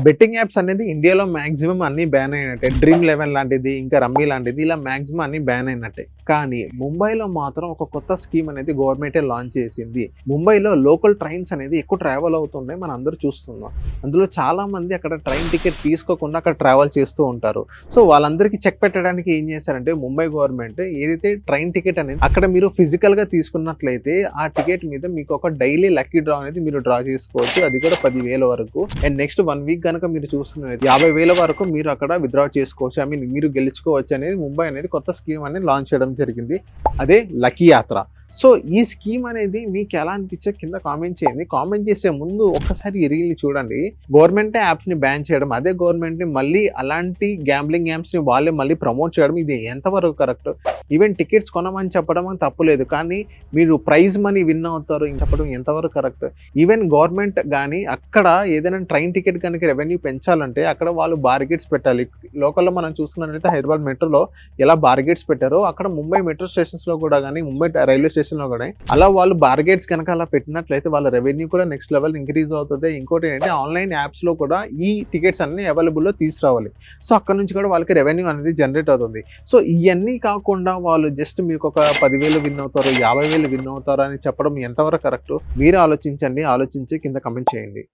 Betting apps అనేది ఇండియాలో maximum అన్ని బ్యాన్ అయినట్టే. డ్రీమ్ 11 లాంటిది, ఇంకా రమ్మీ లాంటిది ఇలా మాక్సిమం అన్ని బ్యాన్ అయినట్టే. కానీ ముంబైలో మాత్రం ఒక కొత్త స్కీమ్ అనేది గవర్నమెంటే లాంచ్ చేసింది. ముంబైలో లోకల్ ట్రైన్స్ అనేది ఎక్కువ ట్రావెల్ అవుతున్నాయి, మనం అందరూ చూస్తున్నాం. అందులో చాలా మంది అక్కడ ట్రైన్ టికెట్ తీసుకోకుండా అక్కడ ట్రావెల్ చేస్తూ ఉంటారు. సో వాళ్ళందరికీ చెక్ పెట్టడానికి ఏం చేశారంటే ముంబై గవర్నమెంట్ ఏదైతే ట్రైన్ టికెట్ అనేది అక్కడ మీరు ఫిజికల్ గా తీసుకున్నట్లయితే ఆ టికెట్ మీద మీకు ఒక డైలీ లక్కీ డ్రా అనేది మీరు డ్రా చేసుకోవచ్చు. అది కూడా 10,000 వరకు. అండ్ నెక్స్ట్ 1 వీక్ కనుక మీరు చూస్తున్నది 50,000 వరకు మీరు అక్కడ విత్డ్రా చేసుకోవచ్చు. ఐ మీన్ మీరు గెలుచుకోవచ్చు అనేది ముంబై అనేది కొత్త స్కీమ్ అనేది లాంచ్ చేయడం జరిగింది. అదే లక్కీ యాత్ర. సో ఈ స్కీమ్ అనేది మీకు ఎలా అనిపించే కింద కామెంట్ చేయండి. కామెంట్ చేసే ముందు ఒక్కసారి ఈ రీల్ చూడండి. గవర్నమెంటే యాప్స్ ని బ్యాన్ చేయడం, అదే గవర్నమెంట్ ని మళ్ళీ అలాంటి గ్యాంబ్లింగ్ యాప్స్ ని వాళ్ళే మళ్ళీ ప్రమోట్ చేయడం, ఇది ఎంతవరకు కరెక్ట్? ఈవెన్ టికెట్స్ కొనమని చెప్పడం తప్పులేదు, కానీ మీరు ప్రైజ్ మనీ విన్ అవుతారు చెప్పడం ఎంతవరకు కరెక్ట్? ఈవెన్ గవర్నమెంట్ కానీ అక్కడ ఏదైనా ట్రైన్ టికెట్ కనుక రెవెన్యూ పెంచాలంటే అక్కడ వాళ్ళు బార్గెట్స్ పెట్టాలి. లోకల్లో మనం చూసుకున్నట్లయితే హైదరాబాద్ మెట్రోలో ఎలా బార్గెట్స్ పెట్టారో అక్కడ ముంబై మెట్రో స్టేషన్స్ లో కూడా కానీ ముంబై రైల్వే స్టేషన్ లో కూడా అలా వాళ్ళు బార్గెట్స్ కనుక అలా పెట్టినట్లయితే వాళ్ళ రెవెన్యూ కూడా నెక్స్ట్ లెవెల్ ఇంక్రీజ్ అవుతుంది. ఇంకోటి ఏంటంటే ఆన్లైన్ యాప్స్ లో కూడా ఈ టికెట్స్ అన్ని అవైలబుల్ లో తీసుకురావాలి. సో అక్కడ నుంచి కూడా వాళ్ళకి రెవెన్యూ అనేది జనరేట్ అవుతుంది. సో ఇవన్నీ కాకుండా వాళ్ళు జస్ట్ మీకు ఒక 10,000 విన్ అవుతారు, 50,000 విన్ అవుతారు అని చెప్పడం ఎంతవరకు కరెక్ట్? మీరు ఆలోచించండి. ఆలోచించి కింద కమెంట్ చేయండి.